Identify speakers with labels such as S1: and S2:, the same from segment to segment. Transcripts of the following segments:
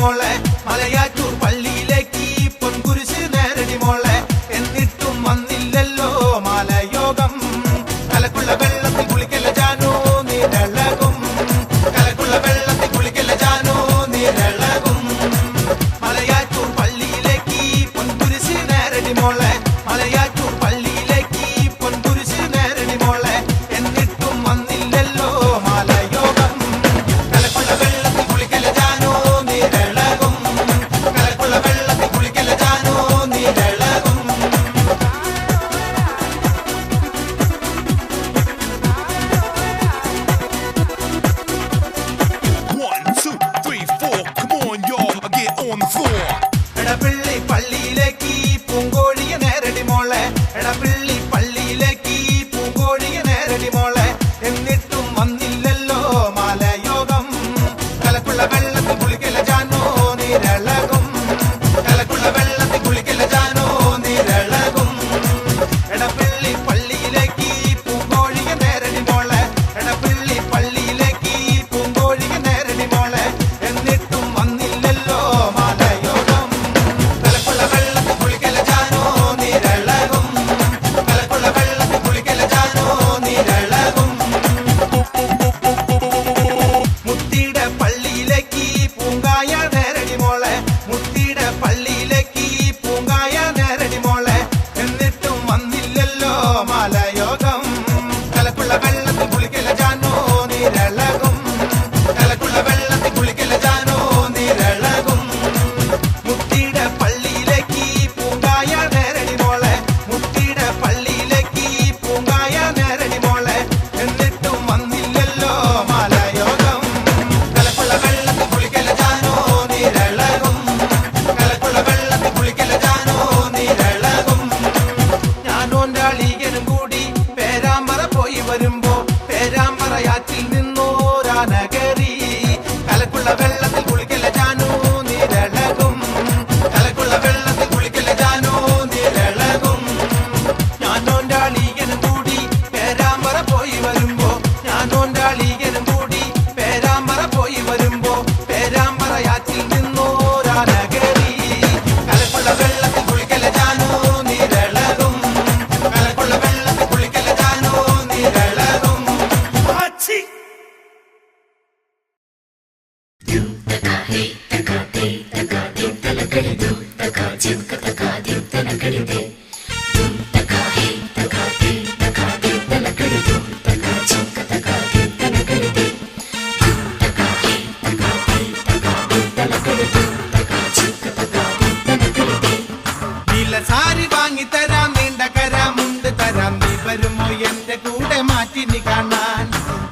S1: മോളെ മലയാറ്റൂർ പള്ളിയിലേക്ക് പൊൻകുരിശ് നേരടി മോളെ എന്നിട്ടും വന്നില്ലല്ലോ മാലയോഗം കലക്കുള്ള വെള്ളത്തിൽ കുളിക്കല ജാനോ നീരളകും കലക്കുള്ള വെള്ളത്തിൽ കുളിക്കല ജാനോ നീരളകും മലയാറ്റൂർ പള്ളിയിലേക്ക് പൊൻകുരിശ് നേരടി മോളെ മലയാറ്റൂർ പള്ളിയിലേക്ക് പൊൻകുരിശ് നേരടി മോളെ എന്നിട്ടും വന്നില്ലല്ലോ മാലയോഗം കലക്കുള്ള വെള്ളത്തിൽ കുളിക്കല ജാനോ നീരളകും കലക്കുള്ള വെള്ളത്തിൽ കുളിക്കല ജാനോ നീരളകും എടപ്പള്ളി പള്ളിയിലേക്ക് പൂങ്കോഴിയെ നേരടി മോളെ എടപ്പള്ളി പള്ളിയിലേക്ക് പൂങ്കോഴിയെ നേരടി മോളെ എന്നിട്ടും വന്നില്ലല്ലോ മാലയോഗം കലക്കുള്ള വെള്ളത്തിൽ കുളിക്കല ജാനോ നീരളകും കലക്കുള്ള വെള്ളത്തിൽ കുളിക്കല ജാനോ നീരളകും എടപ്പള്ളി പള്ളിയിലേക്ക് പൂങ്കോഴിയെ നേരടി മോളെ എടപ്പള്ളി പള്ളിയിലേക്ക് പൂങ്കോഴിയെ നേരടി മോളെ എന്നിട്ടും വന്നില്ലല്ലോ മാലയോഗം കലക്കുള്ള വെള്ളത്തിൽ കുളിക്കല ജാനോ നീരളകും കലക്കുള്ള വെള്ളത്തിൽ കുളിക്കല ജാനോ നീരളകും മുത്തിയുടെ പള്ളിയിലേക്ക് പൂങ്കായ നേരടി മോളെ മുത്തിയുടെ പള്ളിയിലേക്ക് പൂങ്കായ നേരടി മോളെ എന്നിട്ടും വന്നില്ലല്ലോ മാലയോഗം കലക്കുള്ള വെള്ളത്തിൽ കുളിക്കല ജാനോ നീരളകും കലക്കുള്ള വെള്ളത്തിൽ കുളിക്കല ജാനോ നീരളകും മുത്തിയുടെ പള്ളിയിലേക്ക് പൂങ്കായ നേരടി മോളെ മുത്തിയുടെ പള്ളിയിലേക്ക് പൂങ്കായ നേരടി മോളെ എന്നിട്ടും വന്നില്ലല്ലോ മാലയോഗം കലക്കുള്ള വെള്ളത്തിൽ കുളിക്കല ജാനോ നീരളകും കലക്കുള്ള വെള്ളത്തിൽ കുളിക്കല ജാനോ നീരളകും ഞാനോന്റെ അളിയനും കൂടി പേരാമ്പറ പോയി വരുമ്പോ പേരാമ്പറയാറ്റിൽ നിന്നോരാന കയറി കലക്കുള്ള വെള്ളത്തിൽ കുളിക്കല ജാനോ നീരളകും കലക്കുള്ള വെള്ളത്തിൽ കുളിക്കല ജാനോ നീരളകും ഞാനോന്റെ അളിയനും കൂടി പേരാമ്പറ പോയി വരുമ്പോ ഞാനോന്റെ അളിയനും കൂടി പേരാമ്പറ പോയി വരുമ്പോ പേരാമ്പറയാറ്റിൽ നിന്നോരാന കയറി കലക്കുള്ള വെള്ളത്തിൽ കുളിക്കല ജാനോ നീരളകും കലക്കുള്ള വെള്ളത്തിൽ കുളിക്കല ജാനോ നീരളകും നീല സാരി വാങ്ങിത്തരാം നീണ്ട കരാമുണ്ട് തരാം നീ വരുമോ എന്റെ കൂടെ മാറ്റി നീ കാണാൻ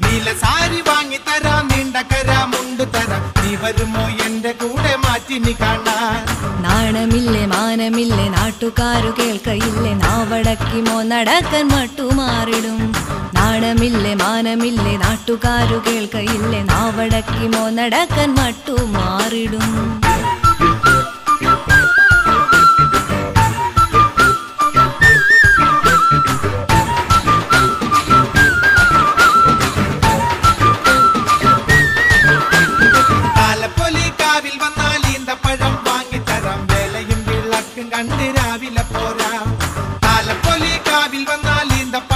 S1: നീല സാരി വാങ്ങിത്തരാം നീണ്ട കരാമുണ്ട് തരാം നീ വരുമോ എന്റെ കൂടെ മാറ്റി നീ കാണാൻ
S2: നാണമില്ലേ മാനമില്ലേ നാട്ടുകാരു കേൾക്കയില്ലേ നാവടക്കിമോ നടക്കൻ മട്ടുമാറിടും നാണമില്ലേ മാനമില്ലേ നാട്ടുകാരു കേൾക്കയില്ലേ നാവടക്കിമോ നടക്കൻ മട്ടുമാറിടും